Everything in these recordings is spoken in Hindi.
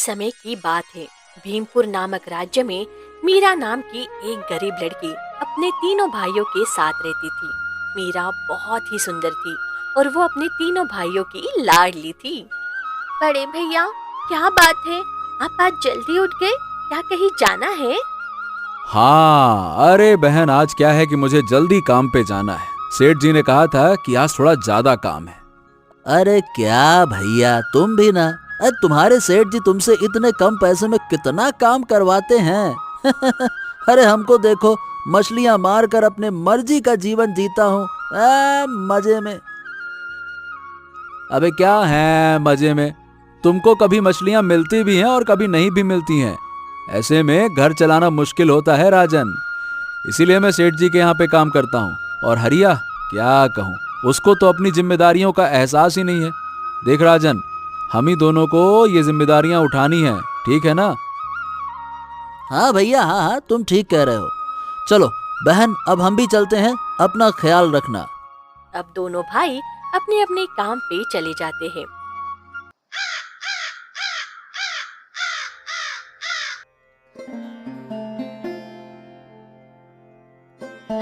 समय की बात है। भीमपुर नामक राज्य में मीरा नाम की एक गरीब लड़की अपने तीनों भाइयों के साथ रहती थी। मीरा बहुत ही सुंदर थी और वो अपने तीनों भाइयों की लाडली थी। बड़े भैया, क्या बात है? आप आज जल्दी उठ गए? क्या कहीं जाना है? हाँ, अरे बहन, आज क्या है कि मुझे जल्दी काम पे जाना है। सेठ जी ने कहा था कि आज थोड़ा ज्यादा काम है। अरे क्या भैया, तुम भी ना। अरे तुम्हारे सेठ जी तुमसे इतने कम पैसे में कितना काम करवाते हैं। अरे हमको देखो, मछलियां मारकर अपने मर्जी का जीवन जीता हूँ, मजे में। अबे क्या है मजे में? तुमको कभी मछलियां मिलती भी हैं और कभी नहीं भी मिलती हैं। ऐसे में घर चलाना मुश्किल होता है राजन। इसीलिए मैं सेठ जी के यहाँ पे काम करता हूँ। और हरिया, क्या कहूँ, उसको तो अपनी जिम्मेदारियों का एहसास ही नहीं है। देख राजन, हम ही दोनों को ये जिम्मेदारियां उठानी है, ठीक है ना? हाँ भैया, हाँ हाँ, तुम ठीक कह रहे हो। चलो बहन, अब हम भी चलते हैं, अपना ख्याल रखना। अब दोनों भाई अपने अपने काम पे चले जाते हैं।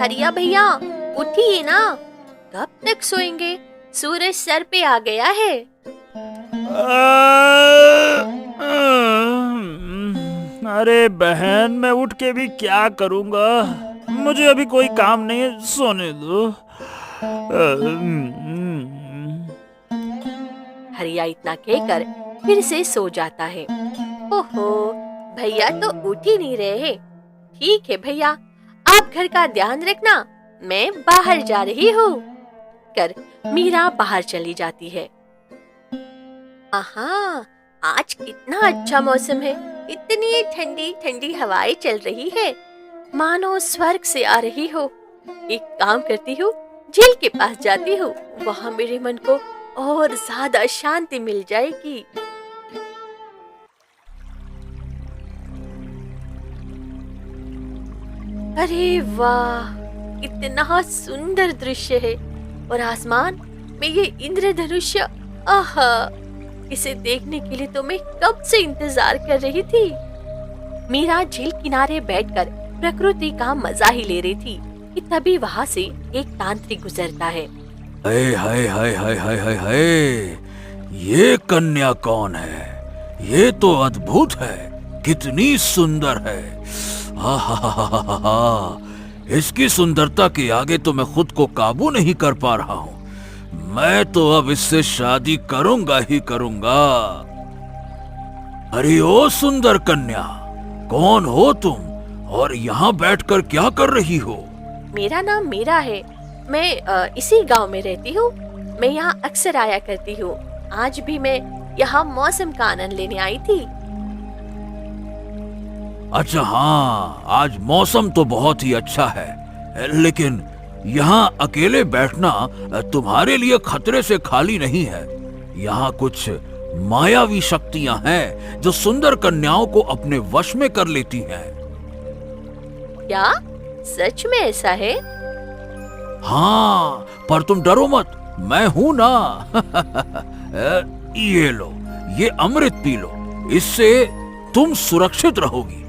हरिया भैया, उठिए ना। कब तक सोएंगे? सूरज सर पे आ गया है। अरे बहन, मैं उठ के भी क्या करूंगा? मुझे अभी कोई काम नहीं है, सोने दो। हरिया इतना कहकर फिर से सो जाता है। ओहो, भैया तो उठ ही नहीं रहे। ठीक है भैया, आप घर का ध्यान रखना, मैं बाहर जा रही हूँ। कर मीरा बाहर चली जाती है। आहा, आज कितना अच्छा मौसम है। इतनी ठंडी ठंडी हवाएं चल रही है, मानो स्वर्ग से आ रही हो। एक काम करती हूँ, झील के पास जाती हूँ, वहाँ मेरे मन को और ज्यादा शांति मिल जाएगी। अरे वाह, कितना सुंदर दृश्य है। और आसमान में ये इंद्रधनुष्य, आहा, इसे देखने के लिए तो मैं कब से इंतजार कर रही थी। मीरा झील किनारे बैठकर प्रकृति का मजा ही ले रही थी कि तभी वहाँ से एक तांत्रिक गुजरता है। हाय हाय हाय हाय हाय हाय हाय, ये कन्या कौन है? ये तो अद्भुत है, कितनी सुंदर है। आहा, इसकी सुंदरता के आगे तो मैं खुद को काबू नहीं कर पा रहा हूँ। मैं तो अब इससे शादी करूंगा ही करूंगा। अरे ओ सुंदर कन्या, कौन हो तुम और यहाँ बैठकर क्या कर रही हो? मेरा नाम मीरा है। मैं इसी गांव में रहती हूँ। मैं यहाँ अक्सर आया करती हूँ। आज भी मैं यहाँ मौसम का आनंद लेने आई थी। अच्छा हाँ, आज मौसम तो बहुत ही अच्छा है, लेकिन यहाँ अकेले बैठना तुम्हारे लिए खतरे से खाली नहीं है। यहाँ कुछ मायावी शक्तियाँ हैं जो सुंदर कन्याओं को अपने वश में कर लेती हैं। क्या सच में ऐसा है? हाँ, पर तुम डरो मत, मैं हूं ना। ये लो, ये अमृत पी लो, इससे तुम सुरक्षित रहोगी।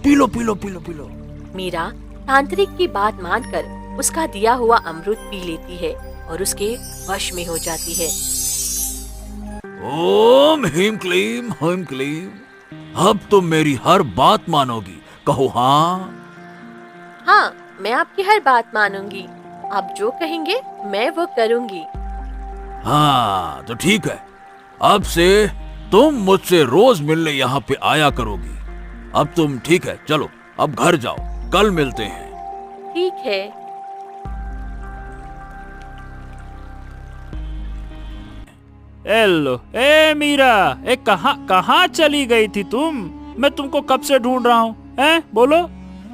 P low P low P low P low. Meera तांत्रिक की बात मानकर उसका दिया हुआ अमृत पी लेती है और उसके वश में हो जाती है। ओम ह्रीं क्लीं ह्रीं क्लीं, अब तुम मेरी हर बात मानोगी, कहो हाँ? हाँ, मैं आपकी हर बात मानूंगी। आप जो कहेंगे मैं वो करूंगी। हाँ तो ठीक है, अब से तुम मुझसे रोज मिलने यहाँ पे आया करोगी। अब तुम ठीक है, चलो अब घर जाओ, कल मिलते हैं। ठीक है। हेलो, ए मीरा, ए कहाँ चली गई थी तुम? मैं तुमको कब से ढूंढ रहा हूँ, हैं? बोलो।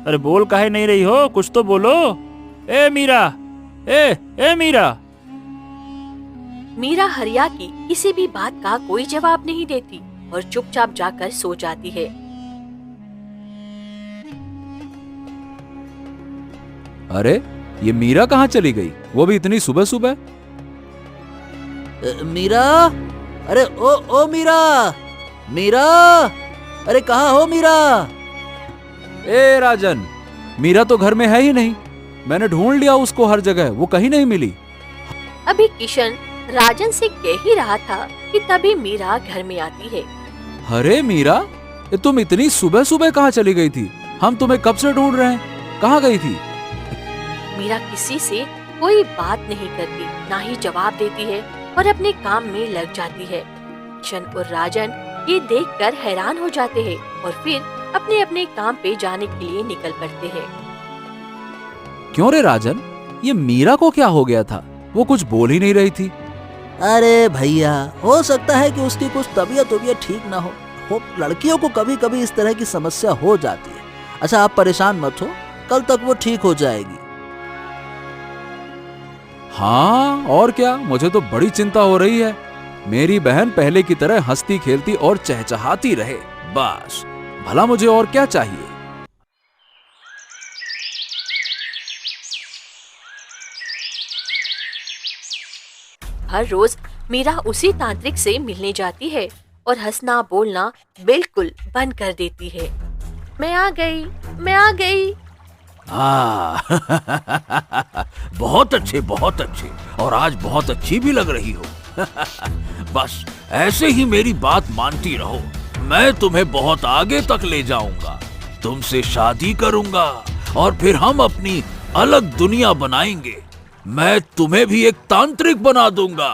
अरे बोल काहे नहीं रही हो, कुछ तो बोलो। ए मीरा, ए मीरा। मीरा हरिया की किसी भी बात का कोई जवाब नहीं देती और चुपचाप जाकर सो जाती है। अरे ये मीरा कहाँ चली गई, वो भी इतनी सुबह सुबह? मीरा, अरे ओ मीरा, मीरा, अरे कहाँ हो मीरा? ए राजन, मीरा तो घर में है ही नहीं। मैंने ढूंढ लिया उसको हर जगह, वो कहीं नहीं मिली। अभी किशन राजन से कह ही रहा था कि तभी मीरा घर में आती है। अरे मीरा, ये तुम इतनी सुबह सुबह कहाँ चली गई थी? हम तुम्हें कब से ढूंढ रहे हैं, कहाँ गई थी? मीरा किसी से कोई बात नहीं करती, ना ही जवाब देती है और अपने काम में लग जाती है। किशन और राजन ये देखकर हैरान हो जाते हैं और फिर अपने अपने काम पे जाने के लिए निकल पड़ते हैं। क्यों रे राजन, ये मीरा को क्या हो गया था? वो कुछ बोल ही नहीं रही थी। अरे भैया, हो सकता है कि उसकी कुछ तबीयत ठीक ना हो। लड़कियों को कभी कभी इस तरह की समस्या हो जाती है। अच्छा, आप परेशान मत हो, कल तक वो ठीक हो जाएगी। हाँ और क्या, मुझे तो बड़ी चिंता हो रही है। मेरी बहन पहले की तरह हंसती खेलती और चहचहाती रहे, बस। भला मुझे और क्या चाहिए? हर रोज मीरा उसी तांत्रिक से मिलने जाती है और हंसना बोलना बिल्कुल बंद कर देती है। मैं आ गई, मैं आ गई। बहुत अच्छे, बहुत अच्छे, और आज बहुत अच्छी भी लग रही हो। बस ऐसे ही मेरी बात मानती रहो, मैं तुम्हें बहुत आगे तक ले जाऊंगा। तुमसे शादी करूंगा और फिर हम अपनी अलग दुनिया बनाएंगे। मैं तुम्हें भी एक तांत्रिक बना दूंगा।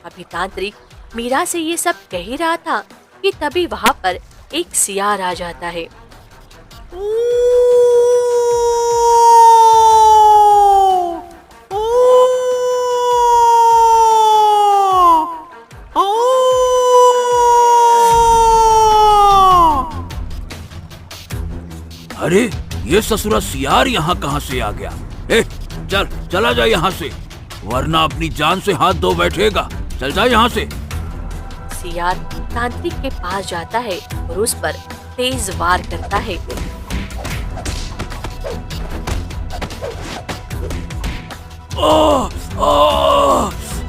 अभी तांत्रिक मीरा से ये सब कह ही रहा था कि तभी वहाँ पर एक सियार आ जाता है। अरे ये ससुरा सियार यहाँ कहाँ से आ गया? चल चला जा यहाँ से, वरना अपनी जान से हाथ धो बैठेगा। चल जा यहाँ से। सियार तांत्रिक के पास जाता है और उस पर तेज वार करता है।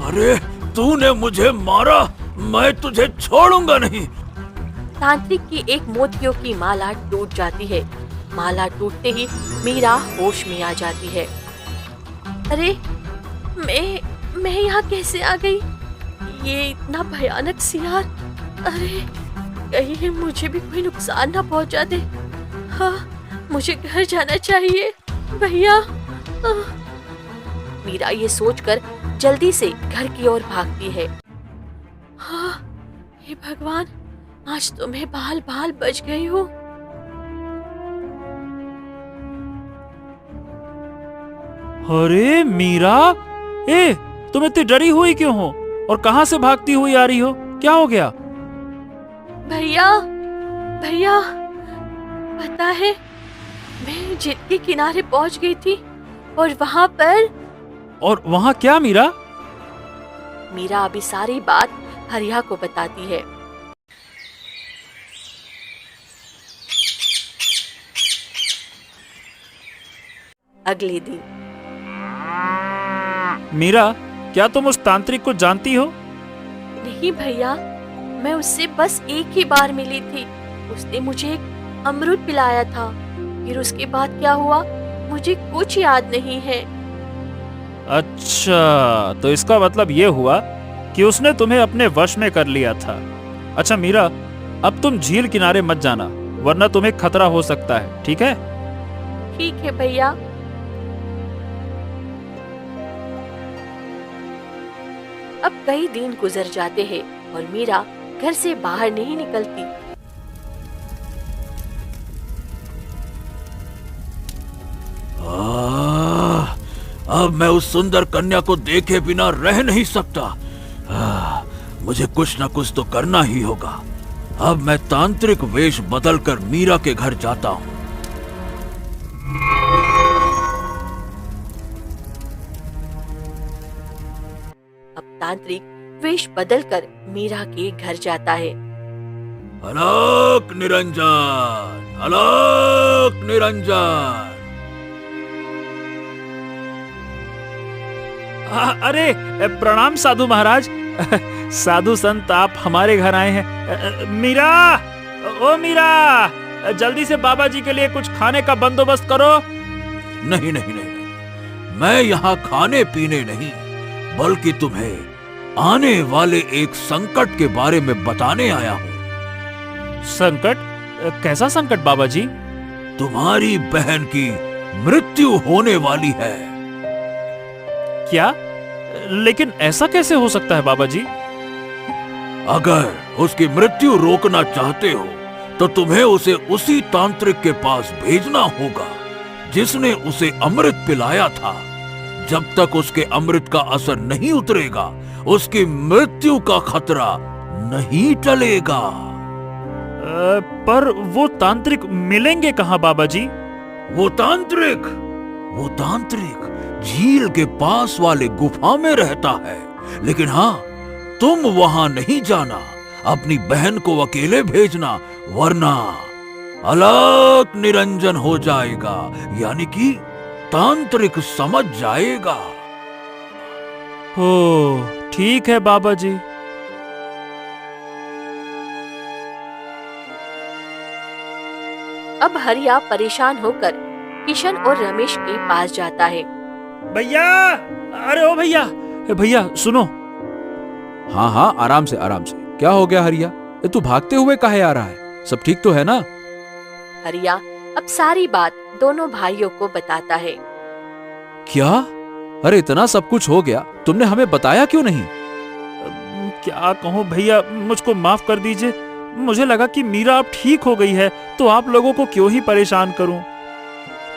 अरे तूने मुझे मारा, मैं तुझे छोड़ूंगा नहीं। तांत्रिक की एक मोतियों की माला टूट जाती है। माला टूटते ही मीरा होश में आ जाती है। अरे मैं यहाँ कैसे आ गई? ये इतना भयानक सियार, अरे कहीं ये मुझे भी कोई नुकसान ना पहुँचा दे। हाँ, मुझे घर जाना चाहिए भैया। मीरा ये सोचकर जल्दी से घर की ओर भागती है। हाँ, हे भगवान, आज तो मैं बाल बाल बच गई हूँ। अरे मीरा, तुम इतनी डरी हुई क्यों हो और कहाँ से भागती हुई आ रही हो? क्या हो गया? भैया, भैया, पता है मैं झील के किनारे पहुँच गई थी और वहाँ पर। और वहाँ क्या मीरा? मीरा अभी सारी बात हरिया को बताती है। अगले दिन। मीरा, क्या तुम उस तांत्रिक को जानती हो? नहीं भैया, मैं उससे बस एक ही बार मिली थी। उसने मुझे एक अमरूद पिलाया था, फिर उसके बाद क्या हुआ मुझे कुछ याद नहीं है। अच्छा, तो इसका मतलब ये हुआ कि उसने तुम्हें अपने वश में कर लिया था। अच्छा मीरा, अब तुम झील किनारे मत जाना, वरना तुम्हें खतरा हो सकता है, ठीक है? ठीक है भैया। अब कई दिन गुजर जाते हैं और मीरा घर से बाहर नहीं निकलती। अब मैं उस सुंदर कन्या को देखे बिना रह नहीं सकता। मुझे कुछ न कुछ तो करना ही होगा। अब मैं तांत्रिक वेश बदलकर मीरा के घर जाता हूँ। अब तांत्रिक वेश बदलकर मीरा के घर जाता है। अलक निरंजन, अलक निरंजन। अरे प्रणाम साधु महाराज। साधु संत आप हमारे घर आए हैं। मीरा, ओ मीरा, जल्दी से बाबा जी के लिए कुछ खाने का बंदोबस्त करो। नहीं नहीं नहीं, मैं यहाँ खाने पीने नहीं बल्कि तुम्हें आने वाले एक संकट के बारे में बताने आया हूँ। संकट? कैसा संकट बाबा जी? तुम्हारी बहन की मृत्यु होने वाली है। क्या? लेकिन ऐसा कैसे हो सकता है बाबा जी? अगर उसकी मृत्यु रोकना चाहते हो तो तुम्हें उसे उसी तांत्रिक के पास भेजना होगा जिसने उसे अमृत पिलाया था। जब तक उसके अमृत का असर नहीं उतरेगा उसकी मृत्यु का खतरा नहीं टलेगा। पर वो तांत्रिक मिलेंगे कहाँ बाबा जी? वो तांत्रिक झील के पास वाले गुफा में रहता है। लेकिन हाँ, तुम वहां नहीं जाना, अपनी बहन को अकेले भेजना, वरना अलग निरंजन हो जाएगा, यानी कि तांत्रिक समझ जाएगा। हो, ठीक है बाबा जी। अब हरिया परेशान होकर किशन और रमेश के पास जाता है। भैया, अरे ओ भैया, भैया सुनो। हाँ हाँ, आराम से आराम से। क्या हो गया हरिया? ये तू भागते हुए काहे आ रहा है? सब ठीक तो है ना? हरिया अब सारी बात दोनों भाइयों को बताता है। क्या? अरे इतना सब कुछ हो गया, तुमने हमें बताया क्यों नहीं? क्या कहूँ भैया, मुझको माफ कर दीजिए। मुझे लगा कि मीरा अब ठीक हो गई है तो आप लोगों को क्यों ही परेशान करूं।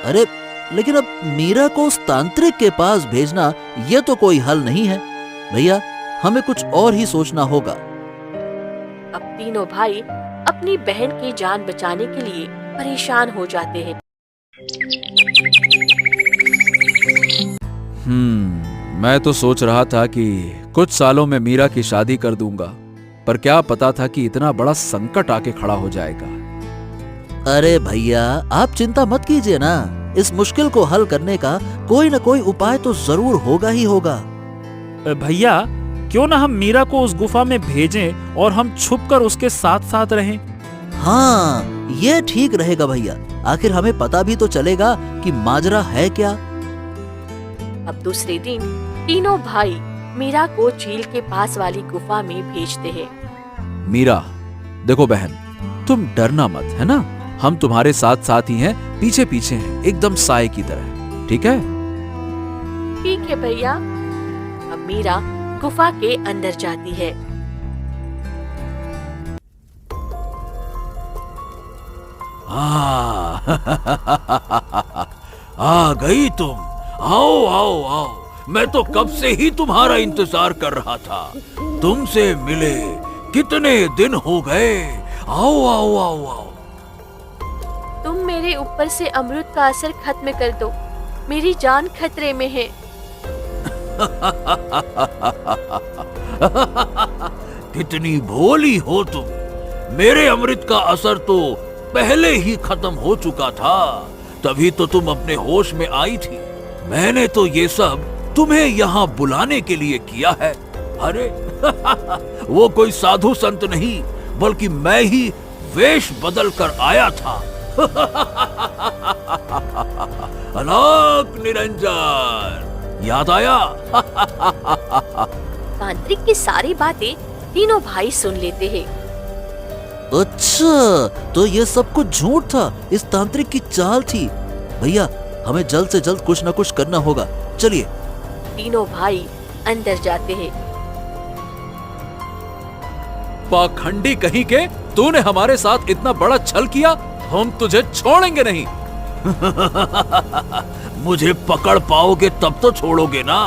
अरे लेकिन अब मीरा को उस तांत्रिक के पास भेजना ये तो कोई हल नहीं है भैया, हमें कुछ और ही सोचना होगा। अब तीनों भाई अपनी बहन की जान बचाने के लिए परेशान हो जाते हैं। मैं तो सोच रहा था कि कुछ सालों में मीरा की शादी कर दूंगा, पर क्या पता था कि इतना बड़ा संकट आके खड़ा हो जाएगा। अरे भैया, आप चिंता मत कीजिए ना, इस मुश्किल को हल करने का कोई न कोई उपाय तो जरूर होगा ही होगा। भैया, क्यों ना हम मीरा को उस गुफा में भेजें और हम छुपकर उसके साथ साथ रहें। हाँ, ये ठीक रहेगा भैया, आखिर हमें पता भी तो चलेगा कि माजरा है क्या। अब दूसरे दिन तीनों भाई मीरा को झील के पास वाली गुफा में भेजते हैं। मीरा, देखो बहन, तुम डरना मत, है ना? हम तुम्हारे साथ साथ ही हैं, पीछे पीछे हैं, एकदम साए की तरह। ठीक है? ठीक है भैया। अब मीरा गुफा के अंदर जाती है। आ गई तुम। आओ आओ आओ, मैं तो कब से ही तुम्हारा इंतजार कर रहा था। तुमसे मिले कितने दिन हो गए। आओ आओ आओ आओ। तुम मेरे ऊपर से अमृत का असर खत्म कर दो, मेरी जान खतरे में है। कितनी भोली हो तुम। मेरे अमृत का असर तो पहले ही खत्म हो चुका था, तभी तो तुम अपने होश में आई थी। मैंने तो ये सब तुम्हें यहाँ बुलाने के लिए किया है। अरे वो कोई साधु संत नहीं, बल्कि मैं ही वेश बदल कर आया था। अलग निरंजन, याद आया? तांत्रिक की सारी बातें तीनों भाई सुन लेते हैं। अच्छा, तो ये सब कुछ झूठ था, इस तांत्रिक की चाल थी। भैया, हमें जल्द से जल्द कुछ न कुछ करना होगा। चलिए। तीनों भाई अंदर जाते हैं। पाखंडी कहीं के, तूने हमारे साथ इतना बड़ा छल किया, हम तुझे छोड़ेंगे नहीं। मुझे पकड़ पाओगे तब तो छोड़ोगे ना।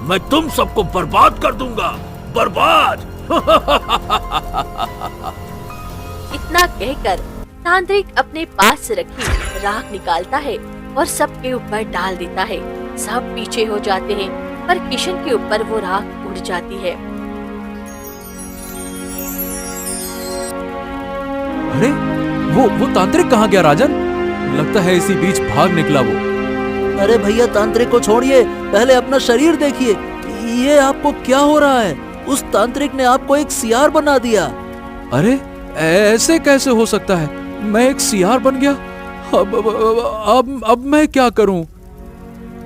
मैं तुम सबको बर्बाद कर दूंगा, बर्बाद। इतना कहकर तांत्रिक अपने पास से रखी राख निकालता है और सबके ऊपर डाल देता है। सब पीछे हो जाते हैं, पर किशन के ऊपर वो राख उड़ जाती है। अरे वो तांत्रिक कहाँ गया राजन? लगता है इसी बीच भाग निकला वो। अरे भैया, तांत्रिक को छोड़िए, पहले अपना शरीर देखिए। ये आपको क्या हो रहा है? उस तांत्रिक ने आपको एक सियार बना दिया। अरे ऐसे कैसे हो सकता है? मैं एक सियार बन गया? अब मैं क्या करूं?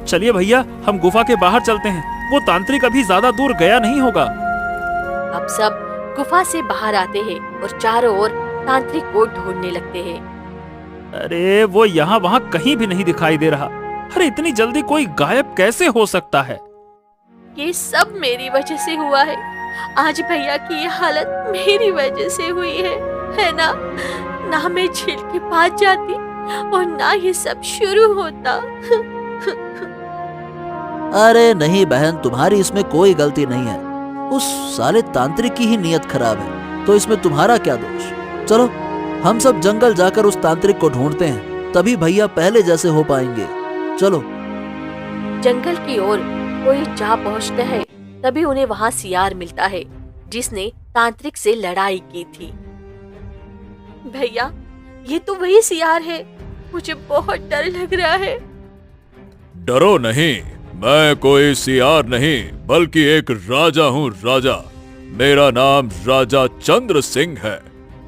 चलिए भैया, हम गुफा के बाहर चलते हैं। वो तांत्रिक अभी ज्यादा दूर गया नहीं होगा। अब सब गुफा से बाहर आते हैं और चारों ओर तांत्रिक को ढूंढने लगते हैं। अरे वो यहाँ वहाँ कहीं भी नहीं दिखाई दे रहा। अरे इतनी जल्दी कोई गायब कैसे हो सकता है? ये सब मेरी वजह से हुआ है। आज भैया की ये हालत मेरी वजह से हुई है ना? ना मैं झील के पास जाती और ना ये सब शुरू होता। अरे नहीं बहन, तुम्हारी इसमें कोई गलती नहीं है। उस साले तांत्रिक की ही नीयत खराब है, तो इसमें तुम्हारा क्या दोष? चलो हम सब जंगल जाकर उस तांत्रिक को ढूंढते हैं, तभी भैया पहले जैसे हो पाएंगे। चलो। जंगल की ओर कोई जा पहुंचता है, तभी उन्हें वहाँ सियार मिलता है जिसने तांत्रिक से लड़ाई की थी। भैया, ये तो वही सियार है। मुझे बहुत डर लग रहा है। डरो नहीं, मैं कोई सियार नहीं बल्कि एक राजा हूँ। राजा, मेरा नाम राजा चंद्र सिंह है।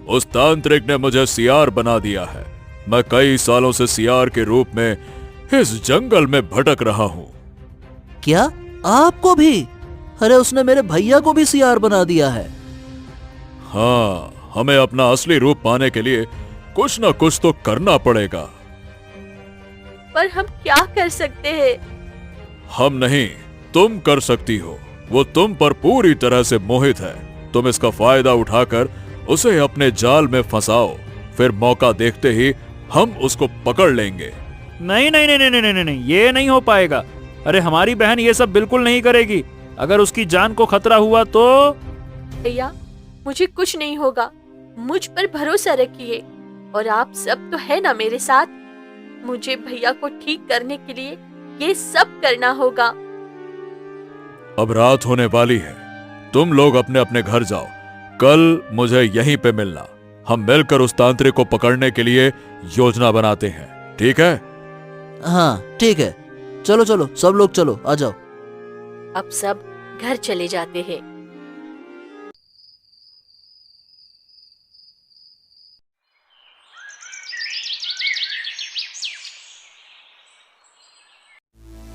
उस तांत्रिक ने मुझे सियार बना दिया है। मैं कई सालों से सियार के रूप में इस जंगल में भटक रहा हूँ। क्या आपको भी? अरे उसने मेरे भैया को भी सियार बना दिया है। हाँ, हमें अपना असली रूप पाने के लिए कुछ न कुछ तो करना पड़ेगा। पर हम क्या कर सकते हैं? हम नहीं, तुम कर सकती हो। वो तुम पर पूरी तरह से मोहित है। तुम इसका फायदा उठाकर उसे अपने जाल में फंसाओ, फिर मौका देखते ही हम उसको पकड़ लेंगे। नहीं नहीं नहीं नहीं नहीं नहीं, ये नहीं हो पाएगा। अरे हमारी बहन ये सब बिल्कुल नहीं करेगी। अगर उसकी जान को खतरा हुआ तो? भैया, मुझे कुछ नहीं होगा। मुझ पर भरोसा रखिए और आप सब तो है ना मेरे साथ। मुझे भैया को ठीक करने के लिए ये सब करना होगा। अब रात होने वाली है, तुम लोग अपने अपने घर जाओ। कल मुझे यहीं पे मिलना। हम मिलकर उस तांत्रिक को पकड़ने के लिए योजना बनाते हैं, ठीक है? हाँ ठीक है, चलो चलो सब लोग चलो, आ जाओ। अब सब घर चले जाते हैं।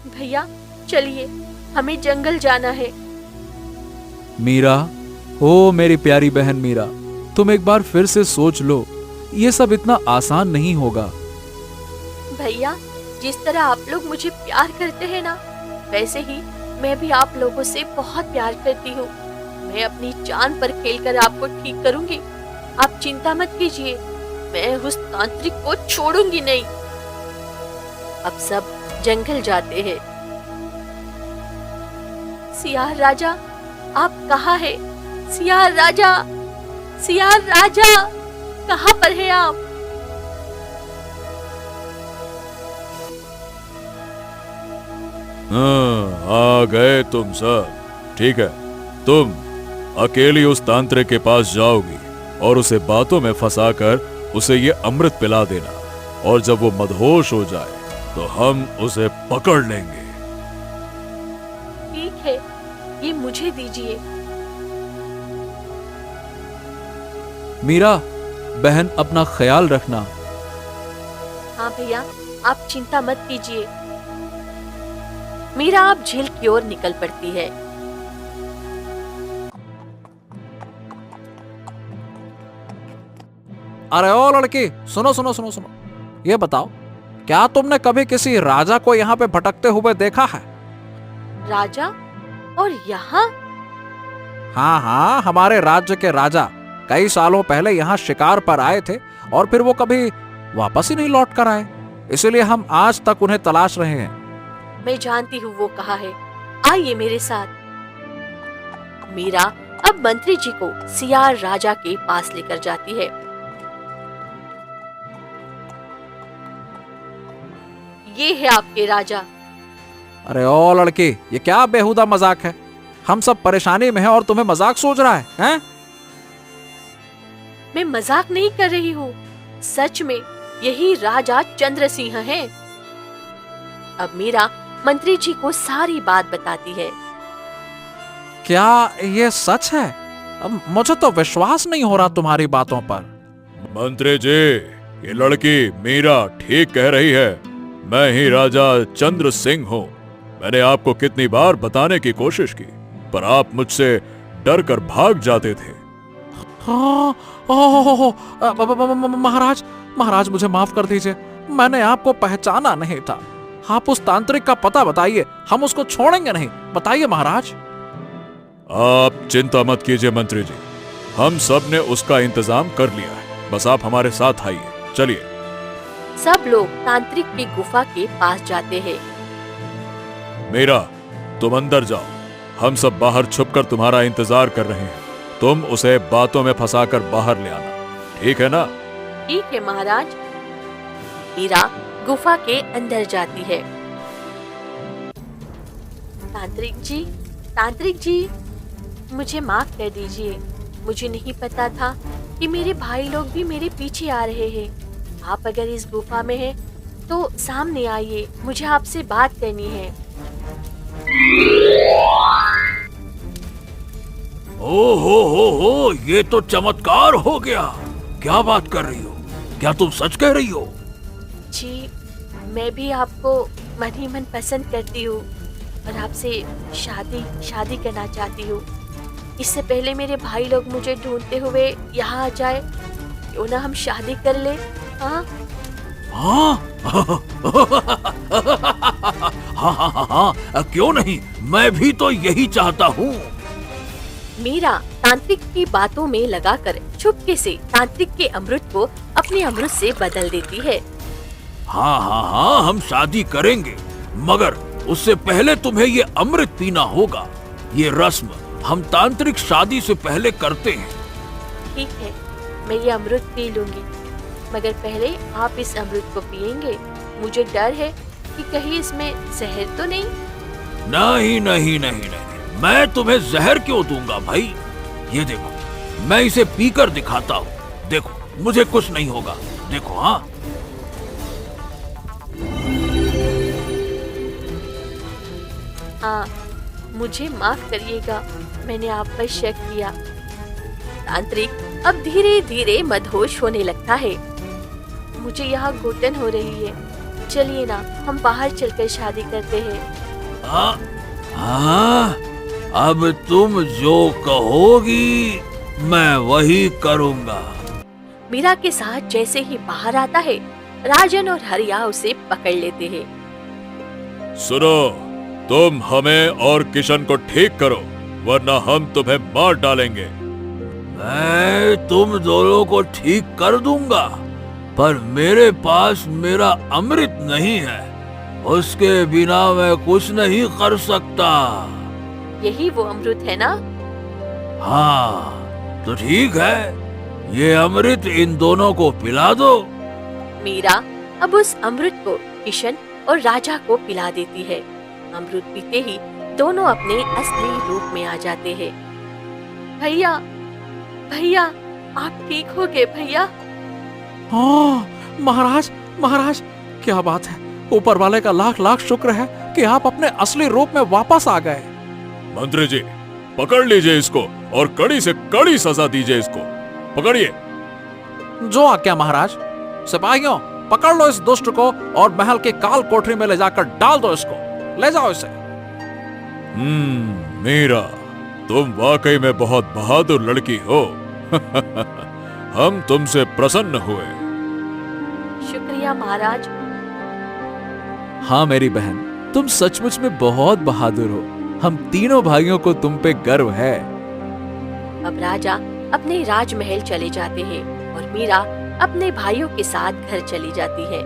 भैया चलिए, हमें जंगल जाना है। मीरा, ओ मेरी प्यारी बहन मीरा, तुम एक बार फिर से सोच लो। ये सब इतना आसान नहीं होगा। भैया, जिस तरह आप लोग मुझे प्यार करते हैं ना, वैसे ही मैं भी आप लोगों से बहुत प्यार करती हूँ। मैं अपनी जान पर खेलकर आपको ठीक करूंगी। आप चिंता मत कीजिए, मैं उस तांत्रिक को छोड़ूंगी नहीं। अब सब जंगल जाते हैं। सियार राजा, आप कहाँ हैं? सियार राजा, सियार राजा, कहाँ पर हैं आप? आ गए तुम सब। ठीक है, तुम अकेली उस तांत्रिक के पास जाओगी और उसे बातों में फंसाकर उसे ये अमृत पिला देना, और जब वो मदहोश हो जाए तो हम उसे पकड़ लेंगे। ठीक है, ये मुझे दीजिए। मीरा बहन, अपना ख्याल रखना। हाँ भैया, आप चिंता मत कीजिए। मीरा अब झील की ओर निकल पड़ती है। अरे ओ लड़की, सुनो सुनो सुनो सुनो, ये बताओ, क्या तुमने कभी किसी राजा को यहाँ पे भटकते हुए देखा है? राजा? और यहाँ? हाँ हाँ, हमारे राज्य के राजा कई सालों पहले यहाँ शिकार पर आए थे और फिर वो कभी वापस ही नहीं लौट कर आए। इसीलिए हम आज तक उन्हें तलाश रहे हैं। मैं जानती हूँ वो कहाँ है। आइए मेरे साथ। मीरा अब मंत्री जी को सियार राजा के पास लेकर जाती है। ये है आपके राजा। अरे ओ लड़की, ये क्या बेहुदा मजाक है? हम सब परेशानी में हैं और तुम्हें मजाक सूझ रहा है, हैं? मैं मजाक नहीं कर रही हूँ, सच में यही राजा चंद्र सिंह हैं। अब मीरा मंत्री जी को सारी बात बताती है। क्या ये सच है? मुझे तो विश्वास नहीं हो रहा तुम्हारी बातों पर। मंत्री जी, ये लड़की मीरा ठीक कह रही है। मैं ही राजा चंद्र सिंह हूँ। मैंने आपको कितनी बार बताने की कोशिश की, पर आप मुझसे डर कर भाग जाते थे। हाँ, महाराज, महाराज मुझे माफ कर दीजिए, मैंने आपको पहचाना नहीं था। आप उस तांत्रिक का पता बताइए, हम उसको छोड़ेंगे नहीं। बताइए महाराज। आप चिंता मत कीजिए मंत्री जी, हम सब ने उसका इंतजाम कर लिया है। बस आप हमारे साथ आइए, चलिए। सब लोग तांत्रिक की गुफा के पास जाते हैं। मीरा, तुम अंदर जाओ, हम सब बाहर छुपकर तुम्हारा इंतजार कर रहे हैं। तुम उसे बातों में फंसाकर बाहर ले आना, ठीक है ना? ठीक है महाराज। मीरा गुफा के अंदर जाती है। तांत्रिक जी, मुझे माफ कर दीजिए। मुझे नहीं पता था कि मेरे भाई लोग भी मेरे पीछे आ रहे हैं। आप अगर इस गुफा में हैं, तो सामने आइए, मुझे आपसे बात करनी है। हो, ये तो चमत्कार हो गया। क्या बात कर रही हो? क्या तुम सच कह रही हो? जी, मैं भी आपको मन ही मन पसंद करती हूँ और आपसे शादी करना चाहती हूँ। इससे पहले मेरे भाई लोग मुझे ढूंढते हुए यहाँ आ जाए, क्यों ना हम शादी कर ले? हाँ हाँ, क्यों नहीं, मैं भी तो यही चाहता हूँ। मीरा तांत्रिक की बातों में लगाकर चुपके से तांत्रिक के अमृत को अपने अमृत से बदल देती है। हाँ, हम शादी करेंगे, मगर उससे पहले तुम्हें ये अमृत पीना होगा। ये रस्म हम तांत्रिक शादी से पहले करते हैं। ठीक है, मैं ये अमृत पी लूंगी, मगर पहले आप इस अमृत को पिएंगे। मुझे डर है कि कहीं इसमें जहर तो नहीं? नहीं, मैं तुम्हें जहर क्यों दूंगा भाई? ये देखो, मैं इसे पीकर दिखाता हूँ। देखो, मुझे कुछ नहीं होगा। देखो। हाँ, मुझे माफ करिएगा, मैंने आप पर शक किया। तांत्रिक अब धीरे धीरे मदहोश होने लगता है। मुझे यहाँ घुटन हो रही है। चलिए ना, हम बाहर चलकर शादी करते हैं। हाँ, अब तुम जो कहोगी मैं वही करूँगा। मीरा के साथ जैसे ही बाहर आता है, राजन और हरिया उसे पकड़ लेते हैं। सुनो, तुम हमें और किशन को ठीक करो, वरना हम तुम्हें मार डालेंगे। मैं तुम दोनों को ठीक कर दूंगा, पर मेरे पास मेरा अमृत नहीं है। उसके बिना मैं कुछ नहीं कर सकता। यही वो अमृत है ना? हाँ, तो ठीक है, ये अमृत इन दोनों को पिला दो। मीरा अब उस अमृत को किशन और राजा को पिला देती है। अमृत पीते ही दोनों अपने असली रूप में आ जाते हैं। भैया, आप ठीक हो गए भैया? हाँ महाराज, क्या बात है। ऊपर वाले का लाख लाख शुक्र है कि आप अपने असली रूप में वापस आ गए। मंत्री जी, पकड़ लीजिए इसको और कड़ी से कड़ी सजा दीजिए इसको। पकड़िए। जो आज्ञा महाराज। सिपाहियों, पकड़ लो इस दुष्ट को और महल के काल कोठरी में ले जाकर डाल दो इसको। ले जाओ इसे। मीरा, तुम वाकई में बहुत बहादुर लड़की हो। हम तुमसे प्रसन्न हुए। शुक्रिया महाराज। हाँ मेरी बहन, तुम सचमुच में बहुत बहादुर हो। हम तीनों भाइयों को तुम पे गर्व है। अब राजा अपने राजमहल चले जाते हैं और मीरा अपने भाइयों के साथ घर चली जाती है।